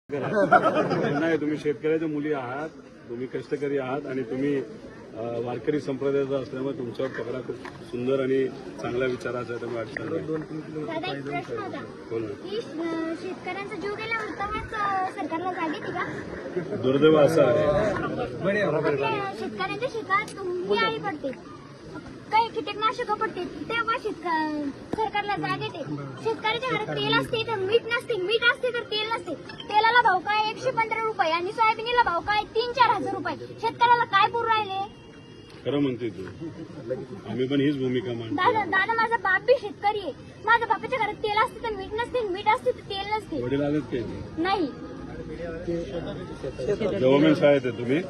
नाही, तुम्ही शेतकऱ्याच्या मुली आहात, तुम्ही कष्टकरी आहात आणि तुम्ही वारकरी संप्रदायाचा असल्यामुळे तुमच्यावर पकडा खूप सुंदर आणि चांगल्या विचाराचा आहे. त्यामुळे अडचण दादा एक प्रश्न होता की शेतकऱ्यांचा जीव गेल्यावर तेव्हाच सरकारला जाग येते का? दुर्दैव असं आहे. शेतकऱ्यांच्या शेतात तुम्ही आई पडते, काही कीटकनाशक पडते, तेव्हा सरकारला जाग येते. शेतकऱ्याच्या घरात तेल असते तर मीठ नसते, मीठ असते तर तेल नसते. तेलाला भाव काय 115 रुपये आणि सोयाबीनला भाव काय 3-4 हजार रुपये. शेतकऱ्याला काय पुरू राहिले? खरं म्हणते तू, आम्ही पण हीच भूमिका मांडतो. दादा माझा बाप बी शेतकरी आहे. माझ्या बापाच्या घरात तेल असते तर मीठ नसते, मीठ असते तर तेल नसते. वडील आलेत की नाही? गव्हर्नमेंट शाळेत आहे तुम्ही,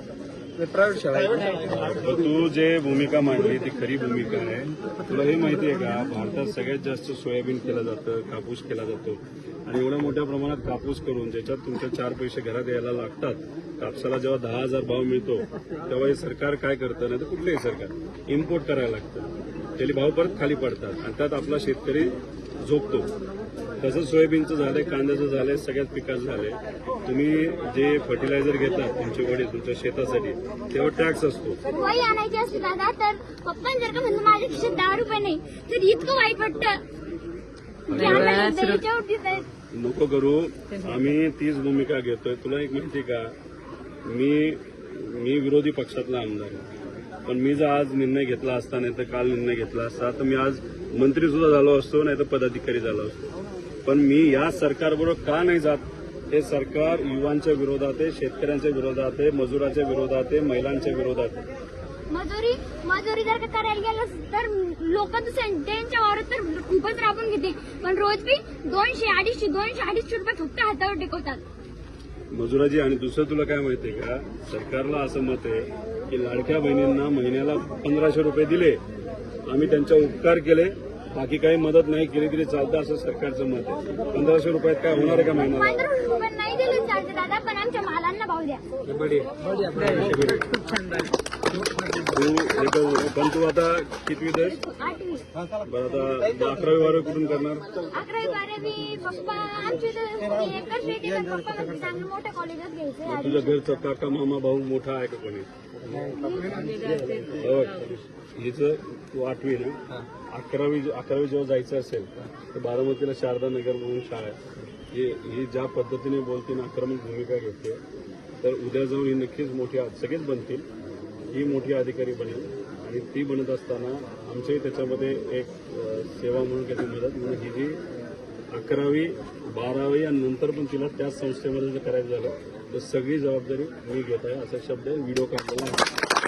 प्रायव्हेट शाळा आहे. तू जे भूमिका मांडली ती खरी भूमिका आहे. तुला हे माहिती आहे का, भारतात सगळ्यात जास्त सोयाबीन केलं जातं, कापूस केला जातो आणि एवढ्या मोठ्या प्रमाणात कापूस करून ज्याच्यात तुमच्या 4 पैसे घरात यायला लागतात. कापसाला जेव्हा 10,000 भाव मिळतो तेव्हा हे सरकार काय करतं, नाही तर कुठलंही सरकार इम्पोर्ट करायला लागतं. त्याचे भाव परत खाली पडतात आणि त्यात आपला शेतकरी झोपतो. तसंच सोयाबीनचं झालंय, कांद्याचं झालंय, सगळ्याच पिकाचं झालंय. तुम्ही जे फर्टिलायझर घेतात तुमचे वडील तुमच्या शेतासाठी तेव्हा टॅक्स असतो. वही आणायची असते दादा, तर पप्पा जर का म्हणलं माझ्या खिशात 10 रुपये नाही तर इतकं वाईट वाटतं. नको करू, आम्ही तीच भूमिका घेतोय. तुला एक माहिती का, मी विरोधी पक्षातला आमदार आहे, पण मी जर आज निर्णय घेतला असता, नाही तर काल निर्णय घेतला असता, तर मी आज मंत्री सुद्धा झालो असतो, नाही तर पदाधिकारी झालो असतो. पण मी या सरकारबरोबर का नाही जात? हे सरकार युवांच्या विरोधात आहे, शेतकऱ्यांच्या विरोधात आहे, मजुराच्या विरोधात आहे, महिलांच्या विरोधात आहे. मजुरी जर का करायला गेलं तर लोक त्यांच्या वावरात तर खूपच राबून घेते, पण रोज बी 200-250 रुपये फक्त हातावर टेकवतात मजुराची. आणि दुसरं तुला काय माहितीये का, सरकारला असं मत आहे की लाडक्या बहिणींना महिन्याला 1500 रुपये दिले, आम्ही त्यांच्या उपकार केले, बाकी काही मदत नाही केली तरी चालतं, असं सरकारचं मत आहे. 1500 रुपयात काय होणार आहे का महिन्याला? 1500 रुपये नाही दिले चालते दादा, पण आमच्या मालांना भाव द्या. पण तू आता कितवीत आहेस? 8वी. बरं, आता 11वी 12वी कुठून करणार? 11वी 12वी पप्पा आमची एकच शेती आहे, पप्पा म्हणजे चांगलं मोठ्या कॉलेजात घ्यायचं. तुझ्या घरचा काका मामा भाऊ मोठा आहे का कोणी? हिचं तू 8वी ना, 11वी जेव्हा जायचं असेल तर बारामतीला शारदा नगर म्हणून शाळा आहे. ही ज्या पद्धतीने बोलते ना, आक्रमक भूमिका घेते, तर उद्या जाऊन ही नक्कीच मोठी, सगळेच बनतील, ही मोठी अधिकारी बनेल. आणि ती बनत असताना आमच्याही त्याच्यामध्ये एक सेवा म्हणून काही मदत, म्हणून ही जी 11वी 12वी आणि नंतर पण तिला त्याच संस्थेमध्ये जर करायचं झालं तर सगळी जबाबदारी मी घेत आहे, असा शब्द व्हिडिओ काढलेला आहे.